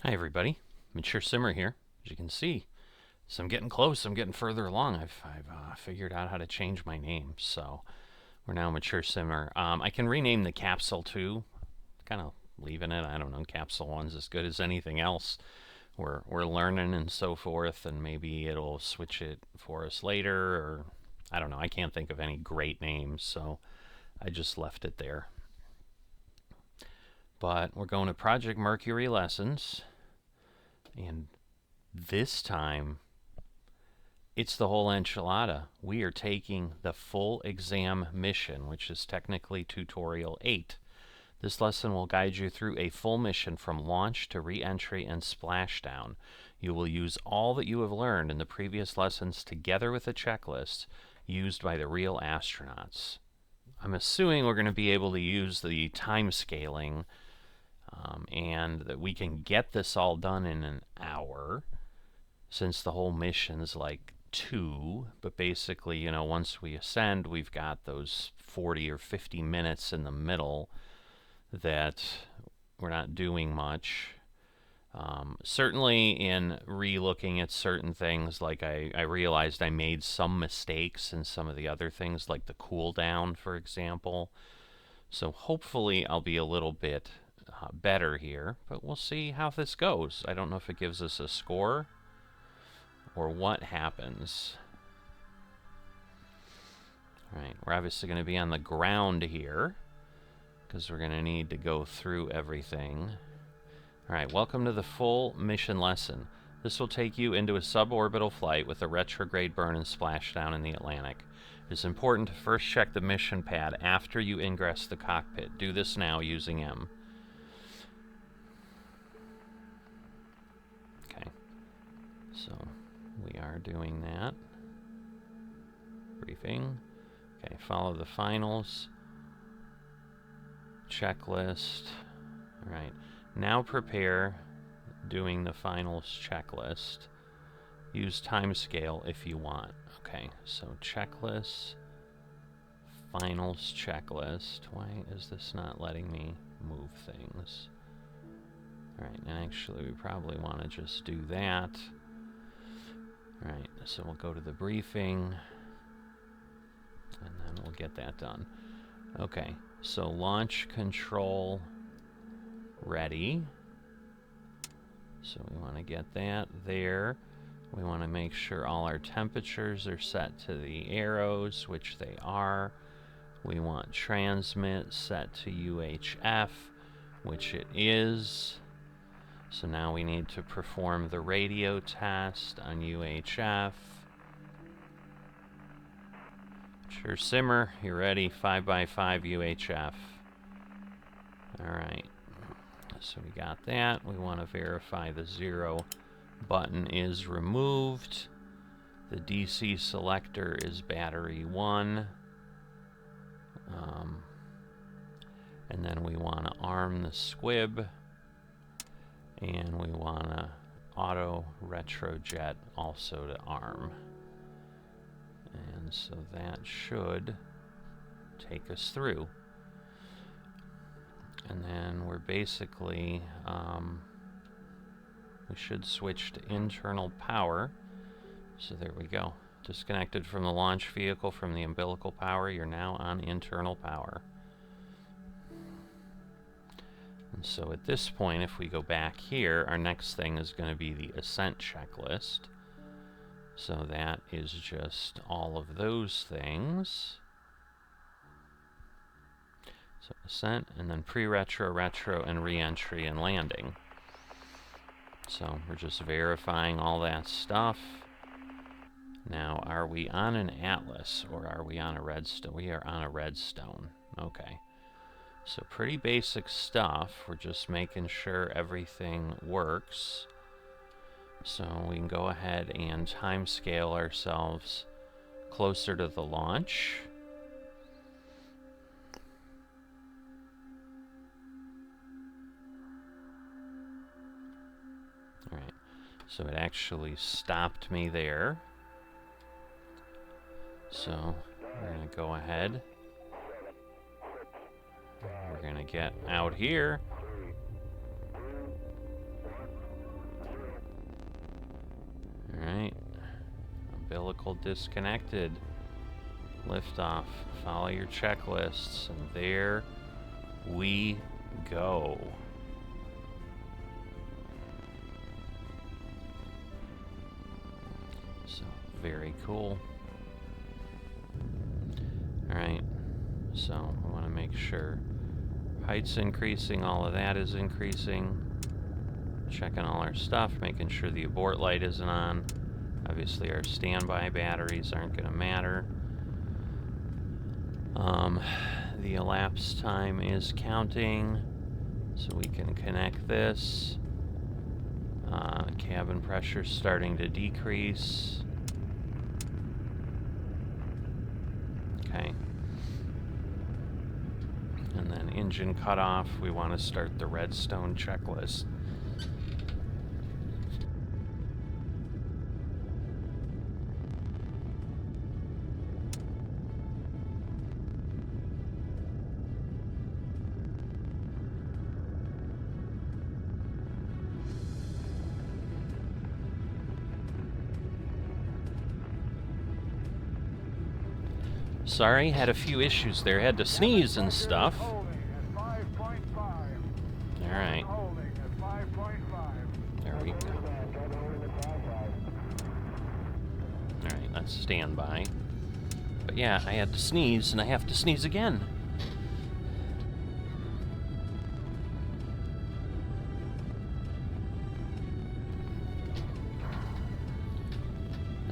Hi everybody, Mature Simmer here. As you can see, so I'm getting close. I'm getting further along. I've figured out how to change my name, so we're now Mature Simmer. I can rename the capsule too. Kind of leaving it. I don't know. Capsule 1's as good as anything else. We're learning and so forth, and maybe it'll switch it for us later, or I don't know. I can't think of any great names, so I just left it there. But we're going to Project Mercury lessons, and this time it's the whole enchilada. We are taking the full exam mission, which is technically tutorial 8. This lesson will guide you through a full mission from launch to re-entry and splashdown. You will use all that you have learned in the previous lessons together with a checklist used by the real astronauts. I'm assuming we're going to be able to use the time scaling and that we can get this all done in an hour, since the whole mission's like 2. But basically, you know, once we ascend, we've got those 40 or 50 minutes in the middle that we're not doing much. Certainly in re-looking at certain things, like I realized I made some mistakes in some of the other things, like the cooldown, for example. So hopefully I'll be a little bit better here, but we'll see how this goes. I don't know if it gives us a score or what happens. Alright, we're obviously going to be on the ground here, because we're going to need to go through everything. Alright, welcome to the full mission lesson. This will take you into a suborbital flight with a retrograde burn and splashdown in the Atlantic. It is important to first check the mission pad after you ingress the cockpit. Do this now using M. Okay, so we are doing that. Briefing. Okay, follow the finals. Checklist. Alright, now prepare doing the finals checklist. Use timescale if you want. Okay, so checklist, finals checklist. Why is this not letting me move things? Alright, actually we probably want to just do that. Alright, so we'll go to the briefing, and then we'll get that done. Okay, so launch control ready. So we want to get that there. We want to make sure all our temperatures are set to the arrows, which they are. We want transmit set to UHF, which it is. So now we need to perform the radio test on UHF. Sure, Simmer, you're ready. 5x5 UHF. Alright, so we got that. We want to verify the 0 button is removed. The DC selector is battery 1. And then we want to arm the squib. And we want to auto retrojet also to arm. And so that should take us through. And then we're basically, we should switch to internal power. So there we go. Disconnected from the launch vehicle from the umbilical power. You're now on internal power. And so at this point, if we go back here, our next thing is going to be the ascent checklist. So that is just all of those things. So ascent, and then pre-retro, retro, and re-entry and landing. So we're just verifying all that stuff. Now, are we on an Atlas, or are we on a redstone? We are on a redstone. Okay. So pretty basic stuff. We're just making sure everything works. So we can go ahead and timescale ourselves closer to the launch. Alright, so it actually stopped me there. So we're going to go ahead. We're going to get out here. Umbilical disconnected. Liftoff. Follow your checklists. And there we go. So, very cool. Alright. So, I want to make sure height's increasing, all of that is increasing. Checking all our stuff, making sure the abort light isn't on. Obviously our standby batteries aren't going to matter. The elapsed time is counting, so we can connect this. Cabin pressure starting to decrease. Okay. And then engine cutoff, we want to start the redstone checklist. Sorry, had a few issues there. Had to sneeze and stuff. Alright. There we go. Alright, that's standby. But yeah, I had to sneeze, and I have to sneeze again.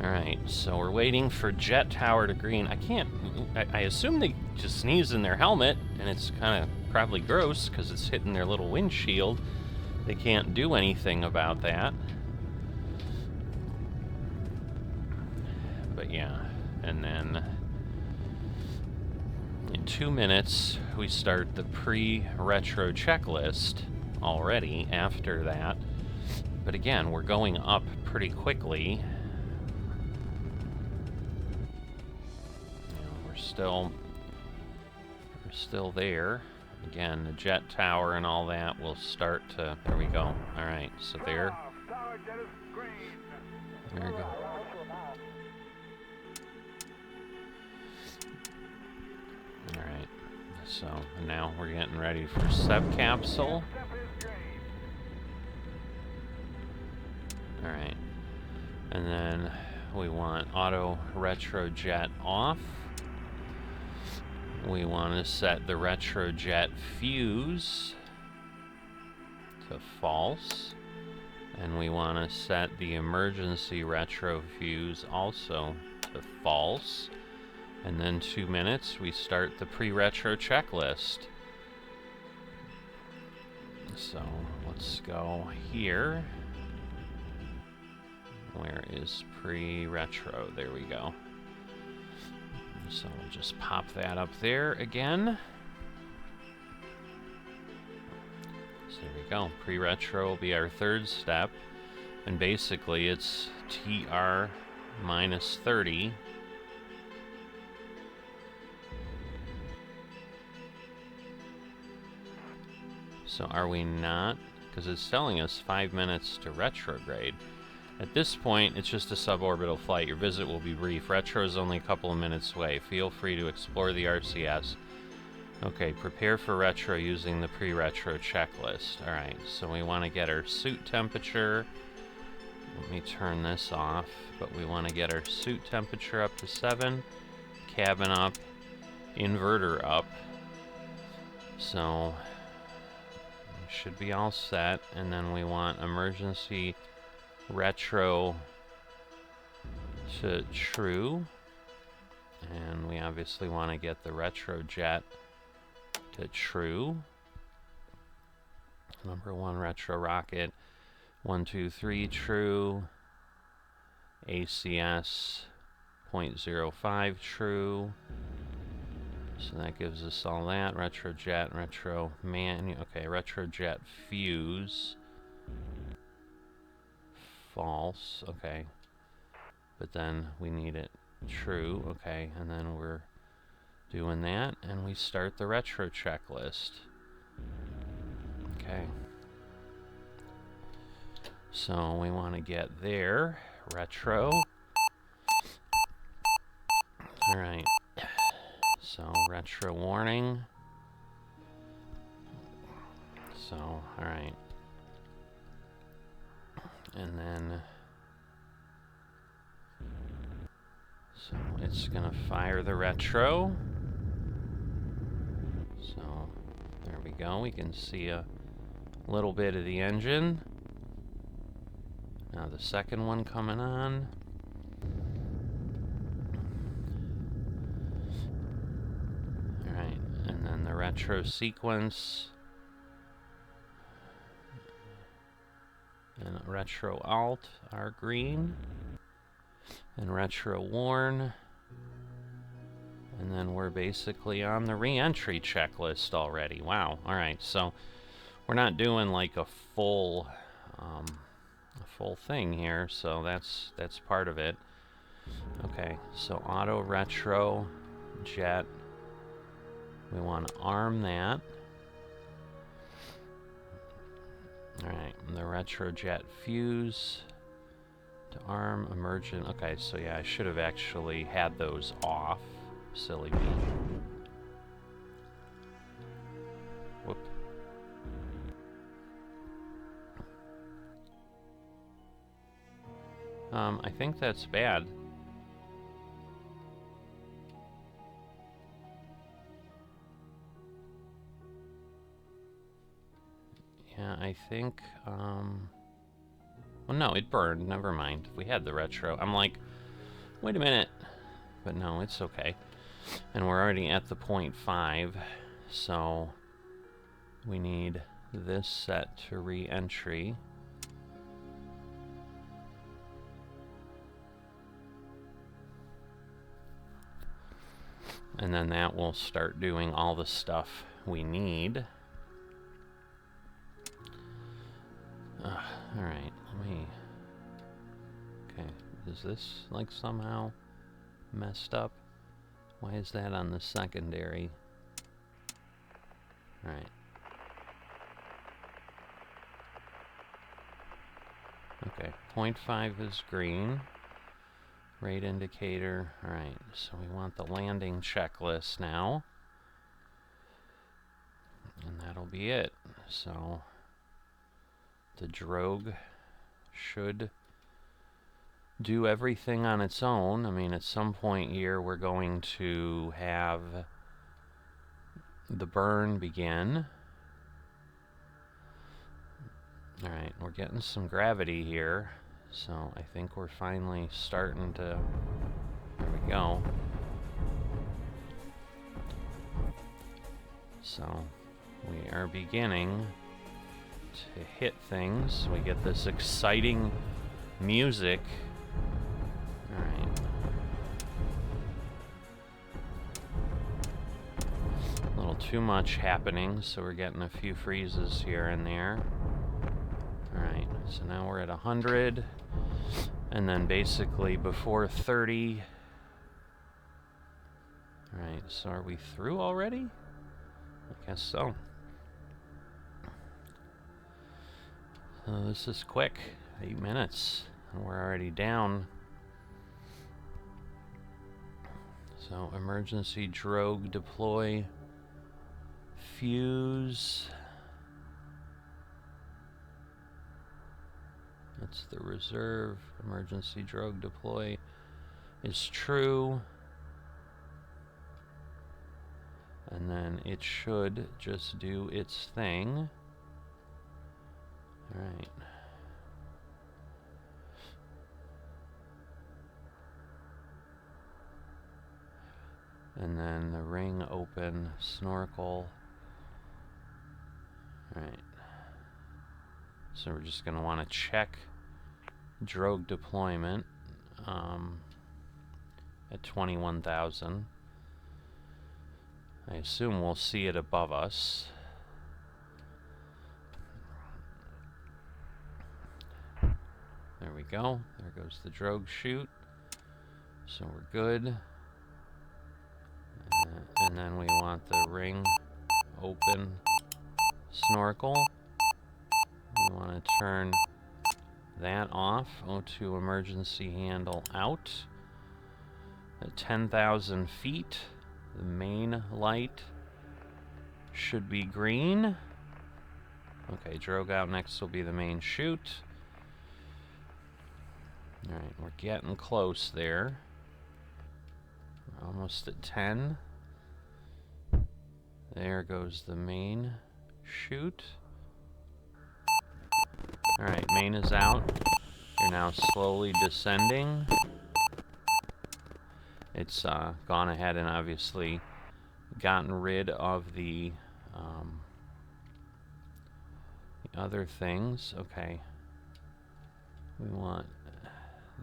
Alright, so we're waiting for jet tower to green. I assume they just sneeze in their helmet, and it's kind of probably gross because it's hitting their little windshield. They can't do anything about that. But yeah, and then in 2 minutes we start the pre-retro checklist already after that. But again, we're going up pretty quickly. We're still there. Again, the jet tower and all that will start to... There we go. Alright, so there. There we go. Alright, so now we're getting ready for sub-capsule. Alright, and then we want auto retrojet off. We want to set the retrojet fuse to false, and we want to set the emergency retro fuse also to false. And then 2 minutes we start the pre-retro checklist. So let's go here. Where is pre-retro? There we go. So we'll just pop that up there again. So there we go. Pre-retro will be our third step. And basically it's TR minus 30. So are we not? Because it's telling us 5 minutes to retrograde. At this point, it's just a suborbital flight. Your visit will be brief. Retro is only a couple of minutes away. Feel free to explore the RCS. Okay, prepare for retro using the pre-retro checklist. Alright, so we want to get our suit temperature. Let me turn this off. But we want to get our suit temperature up to 7. Cabin up. Inverter up. So, we should be all set. And then we want emergency retro to true, and we obviously want to get the retro jet to true. Number 1 retro rocket, 1, 2, 3 true, ACS 0.05 true. So that gives us all that. Retro jet, retro okay, retro jet fuse. False, okay. But then we need it true, okay, and then we're doing that, and we start the retro checklist. Okay. So we want to get there, retro, Alright. So, retro warning. So, alright. And then... So, it's gonna fire the retro. So, there we go. We can see a little bit of the engine. Now the second one coming on. Alright, and then the retro sequence. And retro alt are green. And retro warn. And then we're basically on the re-entry checklist already. Wow. Alright, so we're not doing like a full thing here, so that's part of it. Okay, so auto retro jet. We want to arm that. Alright, the retro jet fuse to arm emergent. Okay, so yeah, I should have actually had those off. Silly me. Whoop. I think that's bad. Yeah, I think, well, no, it burned. Never mind. We had the retro. I'm like, wait a minute. But no, it's okay. And we're already at the 0.5, so we need this set to re-entry. And then that will start doing all the stuff we need. Alright, let me... Okay, is this like somehow messed up? Why is that on the secondary? Alright. Okay, 0.5 is green. Rate indicator. Alright, so we want the landing checklist now. And that'll be it. So the drogue should do everything on its own. I mean, at some point here we're going to have the burn begin. Alright, we're getting some gravity here. So I think we're finally starting to... There we go. So we are beginning to hit things. We get this exciting music. Alright. A little too much happening, so we're getting a few freezes here and there. Alright, so now we're at 100. And then basically before 30. Alright, so are we through already? I guess so. So this is quick. 8 minutes. And we're already down. So emergency drogue deploy. Fuse. That's the reserve. Emergency drogue deploy is true. And then it should just do its thing. Alright. And then the ring open, snorkel. Alright. So we're just going to want to check drogue deployment at 21,000. I assume we'll see it above us. There we go. There goes the drogue chute. So we're good. And then we want the ring open snorkel. We want to turn that off. O2 emergency handle out. At 10,000 feet, the main light should be green. Okay, drogue out next will be the main chute. Alright, we're getting close there. We're almost at 10. There goes the main chute. Alright, main is out. You're now slowly descending. It's gone ahead and obviously gotten rid of the other things. Okay. We want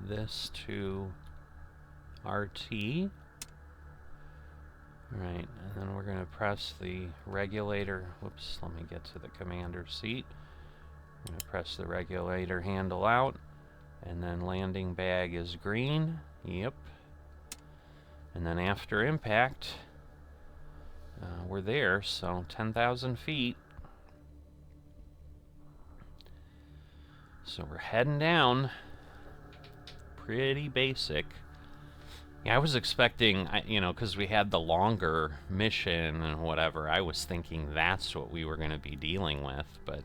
this to RT. Alright, and then we're going to press the regulator. Whoops, let me get to the commander seat. I'm going to press the regulator handle out, and then landing bag is green. Yep. And then after impact, we're there, so 10,000 feet. So we're heading down. Pretty basic. Yeah, I was expecting, you know, because we had the longer mission and whatever, I was thinking that's what we were going to be dealing with, but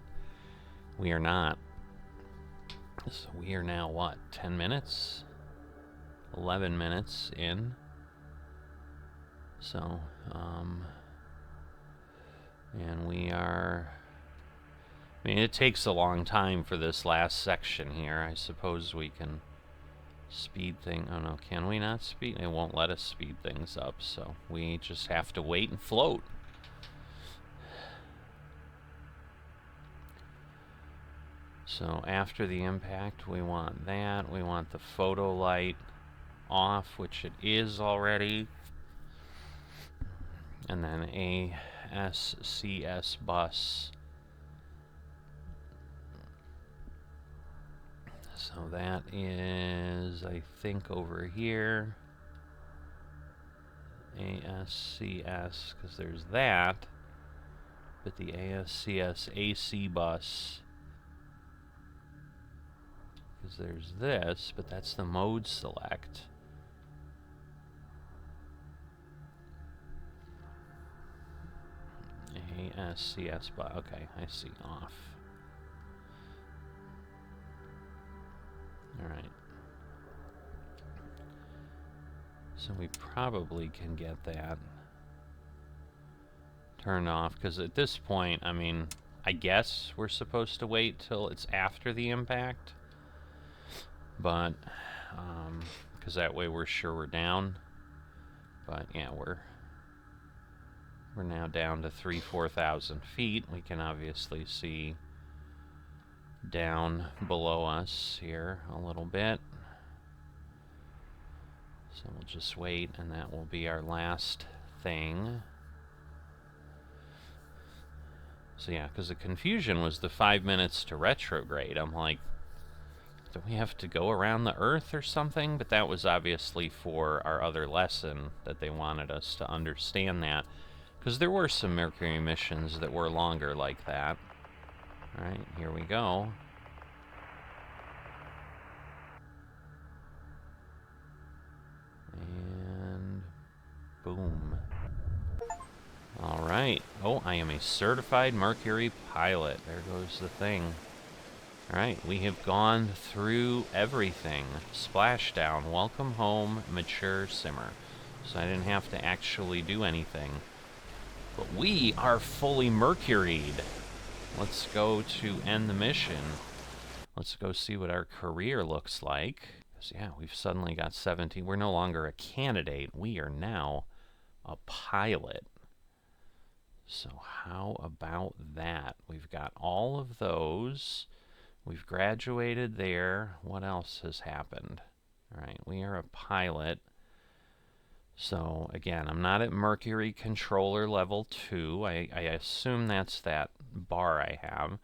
we are not. So we are now, what, 10 minutes? 11 minutes in. So, and we are... I mean, it takes a long time for this last section here. I suppose we can speed thing. Oh no, can we not speed? It won't let us speed things up, so we just have to wait and float. So after the impact, we want that. We want the photo light off, which it is already. And then ASCS bus. So that is, I think, over here. ASCS, because there's that. But the ASCS AC bus, because there's this, but that's the mode select. ASCS bus, okay, I see, off. Alright. So we probably can get that turned off, because at this point, I mean, I guess we're supposed to wait till it's after the impact. But, because that way we're sure we're down. But yeah, we're now down to 4,000 feet. We can obviously see down below us here a little bit. So we'll just wait, and that will be our last thing. So yeah, because the confusion was the 5 minutes to retrograde. I'm like, do we have to go around the Earth or something? But that was obviously for our other lesson, that they wanted us to understand that. Because there were some Mercury missions that were longer like that. Alright, here we go. And boom. Alright. Oh, I am a certified Mercury pilot. There goes the thing. Alright, we have gone through everything. Splashdown, welcome home, mature simmer. So I didn't have to actually do anything. But we are fully Mercuried. Let's go to end the mission. Let's go see what our career looks like. Because, yeah, we've suddenly got 17. We're no longer a candidate. We are now a pilot. So how about that? We've got all of those. We've graduated there. What else has happened? All right, we are a pilot. So, again, I'm not at Mercury Controller Level 2. I assume that's that bar I have.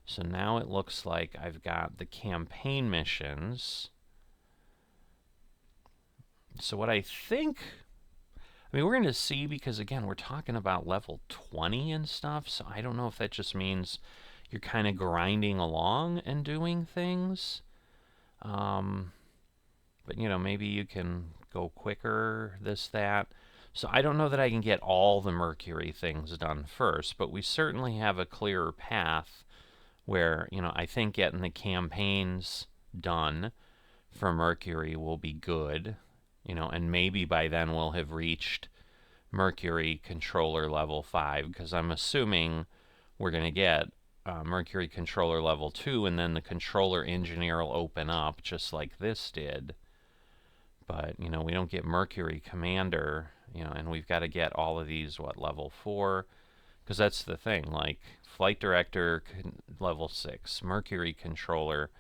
So now it looks like I've got the campaign missions. So what I think... I mean, we're going to see, because, again, we're talking about level 20 and stuff, so I don't know if that just means you're kind of grinding along and doing things. But but you know, maybe you can go quicker, this, that. So I don't know that I can get all the Mercury things done first, but we certainly have a clearer path where, you know, I think getting the campaigns done for Mercury will be good, you know, and maybe by then we'll have reached Mercury controller level 5, because I'm assuming we're going to get Mercury controller level 2, and then the controller engineer will open up just like this did. But, you know, we don't get Mercury commander, you know, and we've got to get all of these, what, level 4? Because that's the thing, like, flight director level 6, Mercury controller.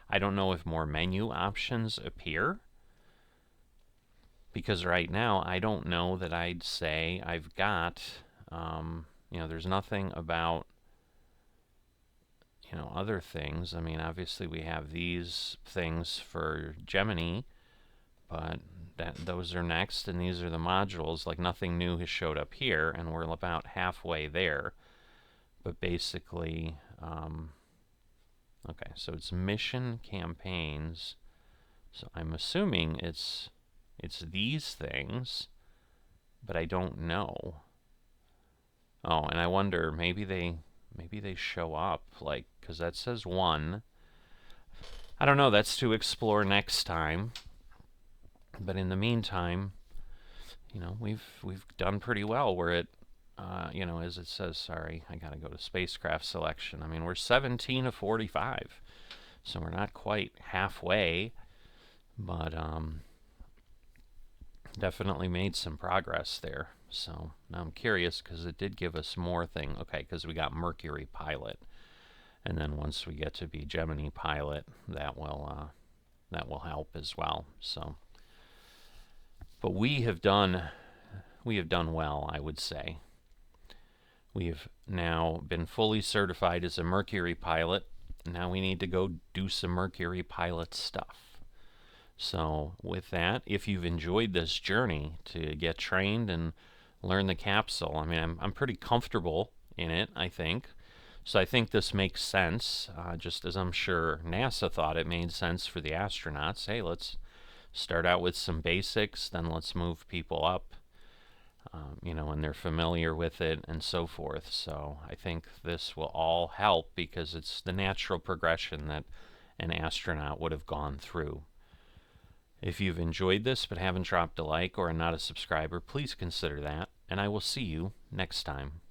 I don't know if more menu options appear, because right now I don't know that I'd say I've got, you know, there's nothing about, you know, other things. I mean, obviously we have these things for Gemini, but those are next, and these are the modules. Like, nothing new has showed up here, and we're about halfway there. But basically, okay, so it's mission campaigns. So I'm assuming it's these things, but I don't know. Oh, and I wonder, maybe they show up, like, because that says 1. I don't know, that's to explore next time. But in the meantime, you know, we've done pretty well. We're at, you know, as it says, sorry, I gotta go to spacecraft selection. I mean, we're 17 of 45, so we're not quite halfway, but definitely made some progress there. So now I'm curious, because it did give us more thing. Okay, because we got Mercury Pilot, and then once we get to be Gemini Pilot, that will help as well. So, but we have done well, I would say. We have now been fully certified as a Mercury Pilot. Now we need to go do some Mercury Pilot stuff. So with that, if you've enjoyed this journey to get trained and learn the capsule, I mean, I'm pretty comfortable in it, I think. So I think this makes sense, just as I'm sure NASA thought it made sense for the astronauts. Hey, let's start out with some basics, then let's move people up, you know, and they're familiar with it and so forth. So I think this will all help, because it's the natural progression that an astronaut would have gone through. If you've enjoyed this but haven't dropped a like or are not a subscriber, please consider that, and I will see you next time.